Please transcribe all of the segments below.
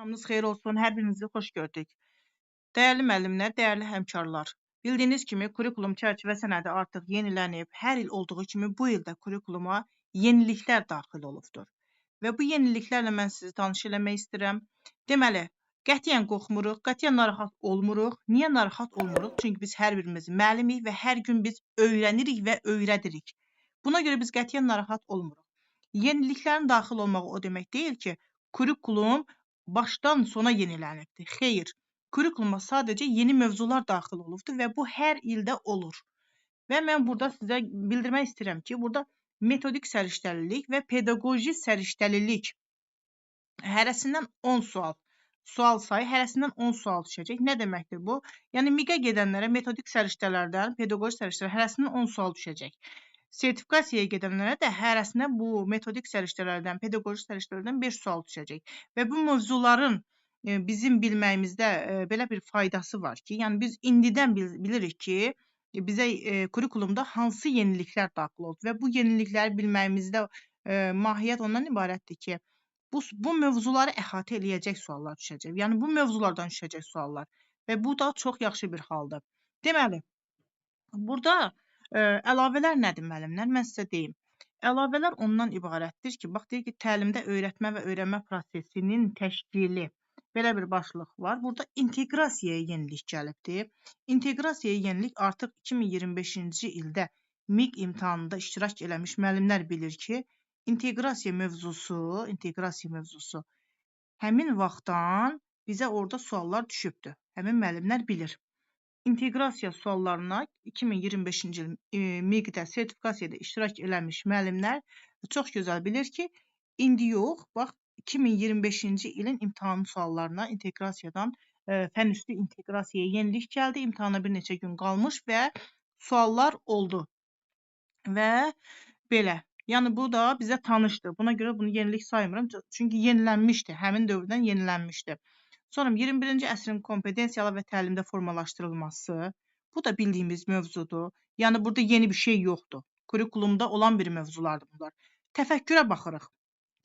Axşamınız xeyir olsun. Hər birinizi xoş gördük. Dəyərli müəllimlər, dəyərli həmkarlar. Bildiyiniz kimi kurikulum çərçivə sənədi artıq yenilənib. Hər il olduğu kimi bu il də kurikuluma yeniliklər daxil olubdur. Və bu yeniliklərlə mən sizi tanış eləmək istəyirəm. Deməli, qətiyyən qorxmuruq, qətiyyən narahat olmuruq. Niyə narahat olmuruq? Çünki biz hər birimiz müəllimik və hər gün biz öyrənirik və öyrədirik. Buna görə biz qətiyyən narahat olmuruq. Yeniliklərin daxil olmağı o demək deyil ki, kurikulum başdan sona yenilənibdir. Xeyr, kurikuluma sadəcə yeni mövzular daxil olubdur və bu hər ildə olur. Və mən burada sizə bildirmək istəyirəm ki, burada metodik səriştəlilik və pedaqoji səriştəlilik hərəsindən 10 sual sayı hərəsindən 10 sual düşəcək. Nə deməkdir bu? Yəni MİQ-ə gedənlərə metodik səriştələrdən, pedaqoji səriştələr hərəsindən 10 sual düşəcək. Sertifikasiyaya gedənlərə də hərəsinə bu metodik səriştələrdən, pedaqoji səriştələrdən 5 sual düşəcək. Və bu mövzuların bizim bilməyimizdə belə bir faydası var ki, yəni biz indidən bilirik ki, bizə kurikulumda hansı yeniliklər daxil oldu və bu yenilikləri bilməyimizdə mahiyyət ondan ibarətdir ki, bu mövzuları əhatə eləyəcək suallar düşəcək. Yəni bu mövzulardan düşəcək suallar və bu da çox yaxşı bir haldır. Deməli, burada əlavələr nədir müəllimlər? Mən sizə deyim. Əlavələr ondan ibarətdir ki, bax deyir ki, təlimdə öyrətmə və öyrənmə prosesinin təşkili. Belə bir başlıq var. Burada inteqrasiyaya yenilik gəlibdir. Inteqrasiyaya yenilik artıq 2025-ci ildə MİQ imtahanında iştirak eləmiş müəllimlər bilir ki, inteqrasiya mövzusu həmin vaxtdan bizə orada suallar düşübdür. Həmin müəllimlər bilir. İnteqrasiya suallarına 2025-ci il MİQ-də sertifikasiyada iştirak eləmiş müəllimlər çox gözəl bilir ki, indi yox, bax 2025-ci ilin imtahan suallarına inteqrasiyadan fənn üstü inteqrasiyaya yenilik gəldi. İmtahana bir neçə gün qalmış və suallar oldu. Və belə. Yəni bu da bizə tanışdır. Buna görə bunu yenilik saymıram. Çünki yenilənmişdi. Həmin dövrdən yenilənmişdi. Sonra 21-ci əsrin kompetensiyalı və təlimdə formalaşdırılması. Bu da bildiyimiz mövzudur. Yəni burada yeni bir şey yoxdur. Kurikulumda olan bir mövzulardır bunlar. Təfəkkürə baxırıq.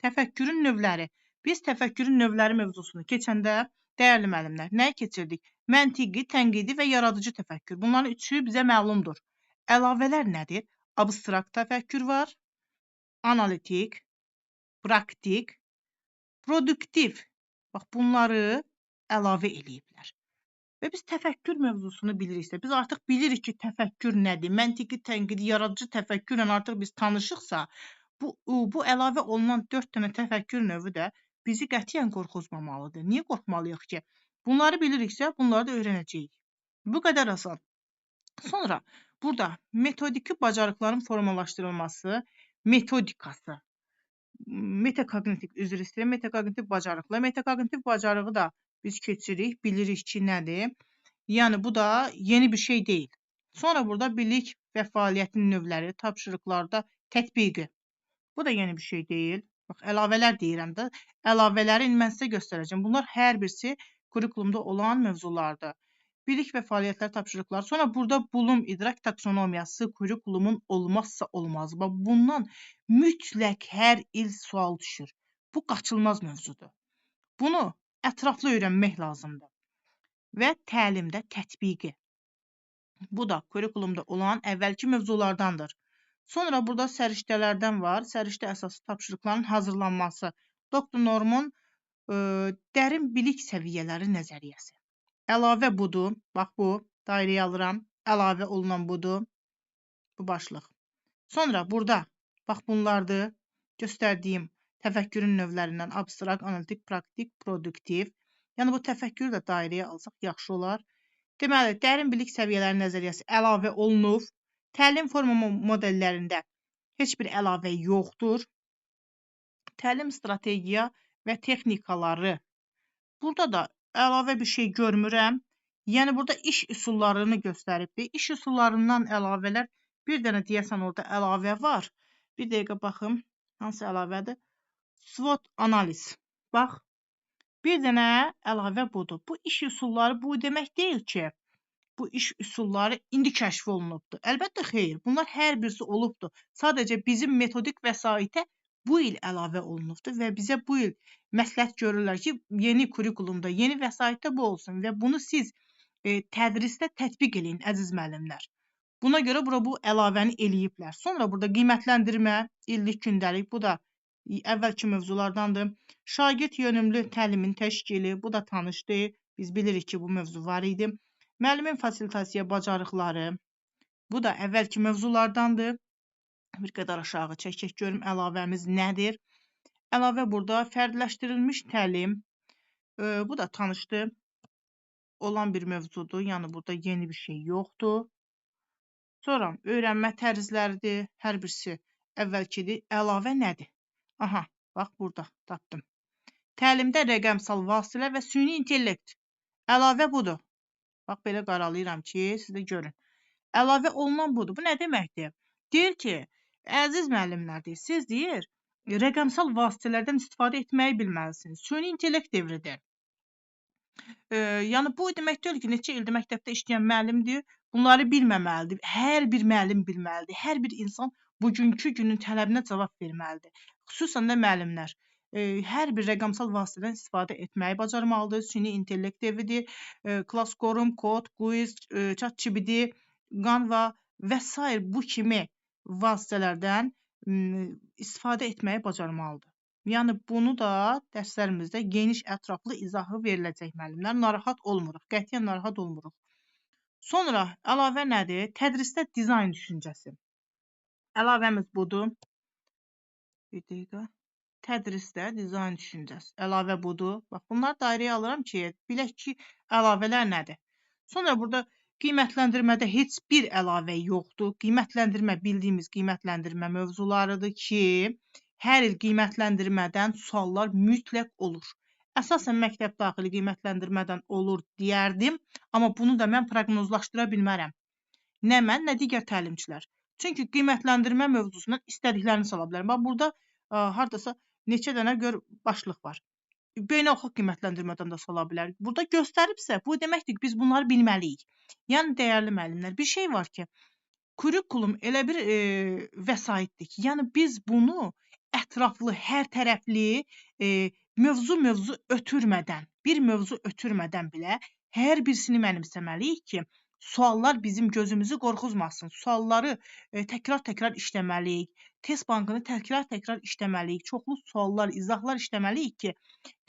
Təfəkkürün növləri. Biz təfəkkürün növləri mövzusunu keçəndə, dəyərli müəllimlər, nəyə keçirdik? Məntiqi, tənqidi və yaradıcı təfəkkür. Bunların üçü bizə məlumdur. Əlavələr nədir? Abstrakt təfəkkür var, analitik, praktik, produktiv. Bax, bunları əlavə eləyiblər. Və biz təfəkkür mövzusunu biliriksə, biz artıq bilirik ki, təfəkkür nədir? Məntiqi, tənqidi, yaradıcı təfəkkürlə artıq biz tanışıqsa, bu əlavə olunan 4 dənə təfəkkür növü də bizi qətiyyən qorxuzmamalıdır. Niyə qorxmalıyıq ki? Bunları biliriksə, bunları da öyrənəcəyik. Bu qədər asan. Sonra burada metodiki bacarıqların formalaşdırılması, metodikası, metakognitiv, üzr istəyirəm, metakognitiv bacarıqlar. Metakognitiv bacarığı da biz keçirik, bilirik ki, nədir? Yəni, bu da yeni bir şey deyil. Sonra burada bilik və fəaliyyətin növləri, tapşırıqlarda tətbiqi. Bu da yeni bir şey deyil. Bax, əlavələr deyirəm də, əlavələri mən sizə göstərəcəm. Bunlar hər birisi kurikulumda olan mövzulardır. Bilik və fəaliyyətlər tapşırıqları. Sonra burada bulum, idrak taksonomiyası kurikulumun olmazsa olmazı. Bundan mütləq hər il sual düşür. Bu qaçılmaz mövzudur. Bunu ətraflı öyrənmək lazımdır. Və təlimdə tətbiqi. Bu da kurikulumda olan əvvəlki mövzulardandır. Sonra burada səriştələrdən var. Səriştə əsaslı tapşırıqların hazırlanması. Doktor Normun dərin bilik səviyyələri nəzəriyyəsi. Əlavə budur. Bax bu. Dairəyə alıram. Əlavə olunan budur. Bu başlıq. Sonra burada. Bax bunlardır. Göstərdiyim təfəkkürün növlərindən abstrakt, analitik, praktik, produktiv. Yəni bu təfəkkürü də dairəyə alsaq yaxşı olar. Deməli, dərin bilik səviyyələri nəzəriyyəsi əlavə olunub. Təlim forma modellərində heç bir əlavə yoxdur. Təlim strategiya və texnikaları. Burada da əlavə bir şey görmürəm. Yəni, burada iş üsullarını göstəribdir. İş üsullarından əlavələr, bir dənə deyəsən orada əlavə var. Bir dəqiqə baxım, hansı əlavədir? SWOT analiz. Bax, bir dənə əlavə budur. Bu iş üsulları bu demək deyil ki, bu iş üsulları indi kəşf olunubdur. Əlbəttə, xeyr. Bunlar hər birisi olubdur. Sadəcə bizim metodik vəsaitə bu il əlavə olunubdur və bizə bu il məsləhət görürlər ki, yeni kurikulumda, yeni vəsaitdə bu olsun və bunu siz tədrisdə tətbiq eləyin, əziz müəllimlər. Buna görə bu əlavəni eləyiblər. Sonra burada qiymətləndirmə, illik, gündəlik, bu da əvvəlki mövzulardandır. Şagird yönümlü təlimin təşkili, bu da tanışdır. Biz bilirik ki, bu mövzu var idi. Müəllimin fasilitasiya bacarıqları, bu da əvvəlki mövzulardandır. Bir qədər aşağı çəkək görüm əlavəmiz nədir. Əlavə burada fərdləşdirilmiş təlim, bu da tanışdır olan bir mövzudur. Yəni burada yeni bir şey yoxdur. Sonra öyrənmə tərzləridir. Hər birisi əvvəlkidir. Əlavə nədir? Aha, bax burada tapdım. Təlimdə rəqəmsal vasitələr və süni intellekt. Əlavə budur. Bax belə qaralayıram ki, siz də görün. Əlavə olunan budur. Bu nə deməkdir? Deyir ki, əziz müəllimlər deyir, siz deyir, rəqəmsal vasitələrdən istifadə etməyi bilməlisiniz. Süni intellekt devridir. Yəni bu demək deyil ki, neçə ildir məktəbdə işləyən müəllim deyir, bunları bilməməlidir. Hər bir müəllim bilməlidir. Hər bir insan bugünkü günün tələbinə cavab verməlidir. Xüsusən də müəllimlər. Hər bir rəqəmsal vasitədən istifadə etməyi bacarmalıdır. Süni intellekt devridir. Classroom, kod, quiz, ChatGPT, Canva və s. bu kimi vasitələrdən istifadə etməyi bacarmalıdır. Yəni bunu da dərslərimizdə geniş, ətraflı izahı veriləcək müəllimlər. Narahat olmuruq, qətiyyən narahat olmuruq. Sonra əlavə nədir? Tədrisdə dizayn düşüncəsi. Əlavəmiz budur. Bir dəqiqə. Tədrisdə dizayn düşüncəsi. Əlavə budur. Bax, bunları dairəyə alıram ki, bilək ki, əlavələr nədir? Sonra burada qiymətləndirmədə heç bir əlavə yoxdur. Qiymətləndirmə bildiyimiz qiymətləndirmə mövzularıdır ki, hər il qiymətləndirmədən suallar mütləq olur. Əsasən məktəb daxili qiymətləndirmədən olur deyərdim, amma bunu da mən proqnozlaşdıra bilmərəm. Nə mən, nə digər təlimçilər. Çünki qiymətləndirmə mövzusundan istədiklərini sala bilər. Bax, burada hardasa neçə dənə başlıq var. Beynəlxalq qiymətləndirmədən də sala bilər. Burada göstəribsə, bu deməkdir ki, biz bunları bilməliyik. Yəni, dəyərli müəllimlər, bir şey var ki, kurikulum elə bir vəsaitdir ki, yəni biz bunu ətraflı, hər tərəfli, mövzu ötürmədən, bir mövzu ötürmədən belə hər birisini mənimsəməliyik ki, suallar bizim gözümüzü qorxuzmasın. Sualları təkrar-təkrar işləməliyik. Test bankını təkrar-təkrar işləməliyik. Çoxlu suallar, izahlar işləməliyik ki,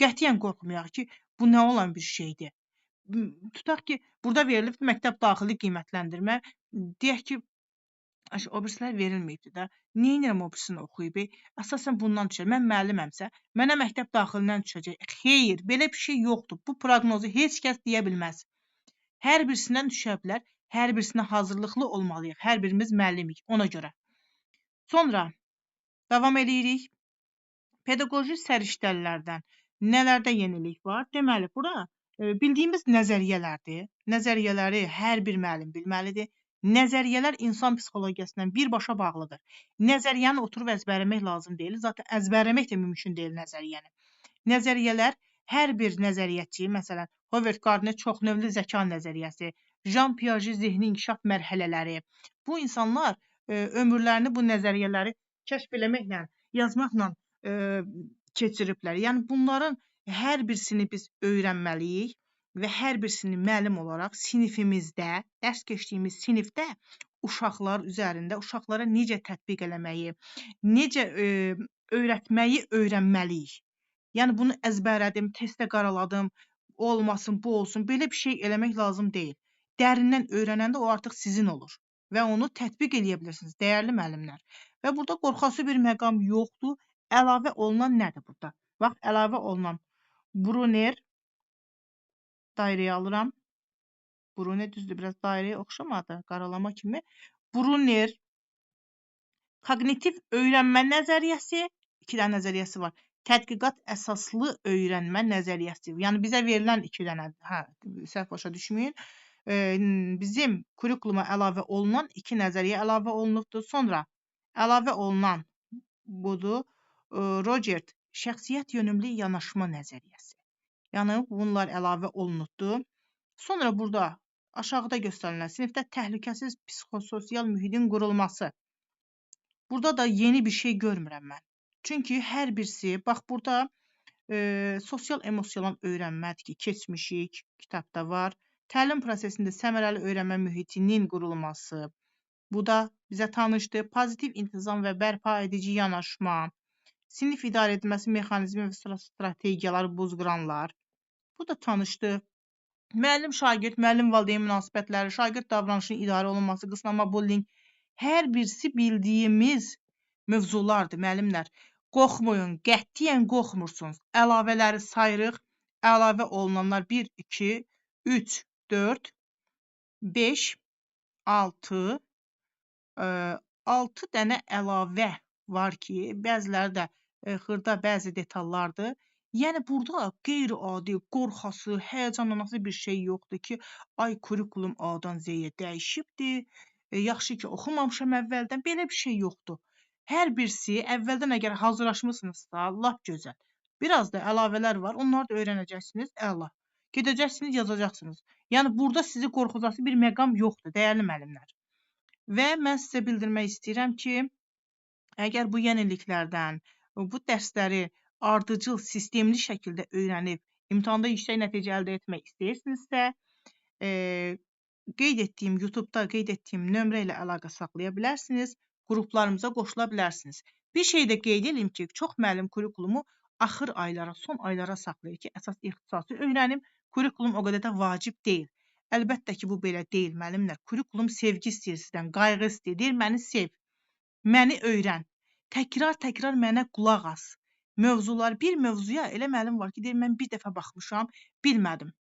qətiyyən qorxmayaq ki, bu nə olan bir şeydir. Tutaq ki, burada verilib məktəb daxili qiymətləndirmə. Deyək ki, o birisilər verilməyibdir də. Niyə edirəm o birisini oxuyub? Əsasən bundan düşər. Mən müəlliməmsə, mənə məktəb daxilindən düşəcək. Xeyr, belə bir şey yoxdur. Bu proqnozu heç kəs deyə bilməz. Hər birisindən düşə bilər. Hər birisinə hazırlıqlı olmalıyıq. Hər birimiz müəllimik ona görə. Sonra davam edirik. Pedaqoji səriştəlilərdən nələrdə yenilik var? Deməli, bura bildiyimiz nəzəriyyələrdir. Nəzəriyyələri hər bir müəllim bilməlidir. Nəzəriyyələr insan psixologiyasından birbaşa bağlıdır. Nəzəriyyəni oturub əzbərləmək lazım deyil. Zaten əzbərləmək də mümkün deyil nəzəriyyəni. Nəzəriyyələr hər bir nəzəriyyətçi, məsələn, Howard Gardner çoxnövlü zəka nəzəriyyəsi, Jean Piaget zehni inkişaf mərhələləri. Bu insanlar ömürlərini bu nəzəriyyələri kəşf eləməklə, yazmaqla keçiriblər. Yəni bunların hər birisini biz öyrənməliyik və hər birisini müəllim olaraq sinifimizdə, dərs keçdiyimiz sinifdə uşaqlar üzərində, uşaqlara necə tətbiq eləməyi, necə öyrətməyi öyrənməliyik. Yəni bunu əzbərlədim, testdə qaraladım, olmasın, bu olsun, belə bir şey eləmək lazım deyil. Dərindən öyrənəndə o artıq sizin olur və onu tətbiq eləyə bilirsiniz, dəyərli müəllimlər. Və burada qorxası bir məqam yoxdur. Əlavə olunan nədir burada? Bax, əlavə olunan Brunner, dairəyə alıram. Brunner düzdür, biraz dairəyə oxşamadı, qaralama kimi. Brunner, kognitiv öyrənmə nəzəriyyəsi, 2 dənə nəzəriyyəsi var. Tədqiqat əsaslı öyrənmə nəzəriyyəsi. Yəni bizə verilən 2 dənə, səhv başa düşməyin. Bizim kurikuluma əlavə olunan 2 nəzəriyyə əlavə olunubdur. Sonra əlavə olunan budur. Rogers, şəxsiyyət yönümlü yanaşma nəzəriyyəsi. Yəni bunlar əlavə olunubdur. Sonra burada aşağıda göstərilən sinifdə təhlükəsiz psixososial mühitin qurulması. Burada da yeni bir şey görmürəm mən. Çünki hər birisi, bax burada sosial emosional öyrənmədir ki, keçmişik, kitabda var. Təlim prosesində səmərəli öyrənmə mühitinin qurulması. Bu da bizə tanışdır. Pozitiv intizam və bərpa edici yanaşma, sinif idarə edilməsi mexanizmi və strategiyalar, buzqıranlar. Bu da tanışdır. Müəllim, şagird, müəllim valideyn münasibətləri, şagird davranışının idarə olunması, qısnama, bullying, hər birisi bildiyimiz mövzulardır, müəllimlər. Qorxmayın, qətiyyən qorxmursunuz. Əlavələri sayırıq. Əlavə olunanlar 1, 2, 3, 4, 5, 6, 6 dənə əlavə var ki, bəziləri də xırda, bəzi detallardır. Yəni burada qeyri-adi, qorxası, həyəcanlanası bir şey yoxdur ki, ay kurikulum A-dan Z-yə dəyişibdir. Yaxşı ki, oxumamışam əvvəldən. Belə bir şey yoxdur. Hər birisi əvvəldən əgər hazırlaşmısınızsa, lap gözəl. Biraz da əlavələr var. Onları da öyrənəcəksiniz. Əla. Gedəcəksiniz, yazacaqsınız. Yəni burada sizi qorxudası bir məqam yoxdur, dəyərli müəllimlər. Və mən sizə bildirmək istəyirəm ki, əgər bu yeniliklərdən, bu dərsləri ardıcıl, sistemli şəkildə öyrənib, imtahanda yüksək nəticə əldə etmək istəyirsinizsə, qeyd etdiyim, YouTube-da qeyd etdiyim nömrə ilə əlaqə saxlaya bilərsiniz, qruplarımıza qoşula bilərsiniz. Bir şey də qeyd edeyim ki, çox müəllim kurikulumu axır aylara, son aylara saxlayır ki, əsas ixtisası öyrənim, kurikulum o qədər də vacib deyil. Əlbəttə ki, bu belə deyil, müəllimlər. Kurikulum sevgi istəyir sizdən, qayğı istəyir, deyir, məni sev, məni öyrən, təkrar mənə qulaq as. Mövzular, bir mövzuya elə müəllim var ki, deyir, mən bir dəfə baxmışam, bilmədim,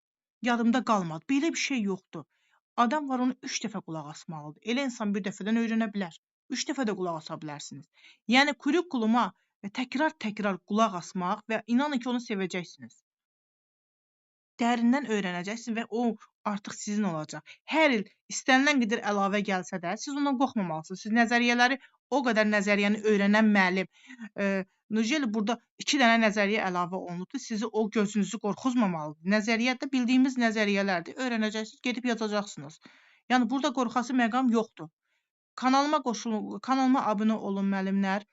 yadımda qalmadı. Belə bir şey yoxdur. Adam var, onu 3 dəfə qulaq asmalıdır. Elə insan bir dəfədən öyrənə bilər. 3 dəfə də qulaq asa bilərsiniz. Yəni, kurikuluma təkrar qulaq asmaq və inanın ki, onu sevəcəksiniz. Dərindən öyrənəcəksiniz və o artıq sizin olacaq. Hər il istənilən qədər əlavə gəlsə də, siz ondan qorxmamalısınız. Siz nəzəriyyələri, o qədər nəzəriyyəni öyrənən müəllim, necə burada 2 dənə nəzəriyyə əlavə olunubdur, sizi o gözünüzü qorxuzmamalıdır. Nəzəriyyədə bildiyimiz nəzəriyyələrdir, öyrənəcəksiniz, gedib yazacaqsınız. Yəni, burada qorxası məqam yoxdur. Kanalıma qoşulun, kanalıma abunə olun müəllimlər.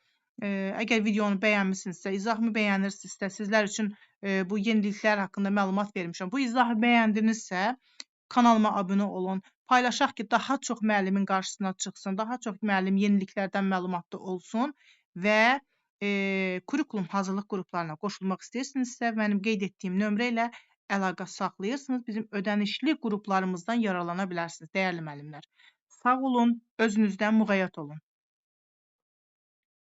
Əgər videonu bəyənmisinizsə, izahımı bəyənirsinizsə, sizlər üçün bu yeniliklər haqqında məlumat vermişəm. Bu izahı bəyəndinizsə, kanalıma abunə olun. Paylaşaq ki, daha çox müəllimin qarşısına çıxsın, daha çox müəllim yeniliklərdən məlumatlı olsun və kurikulum hazırlıq qruplarına qoşulmaq istəyirsinizsə, mənim qeyd etdiyim nömrə ilə əlaqə saxlayırsınız. Bizim ödənişli qruplarımızdan yararlana bilərsiniz, dəyərli müəllimlər. Sağ olun, özünüzdən müğəyyət olun.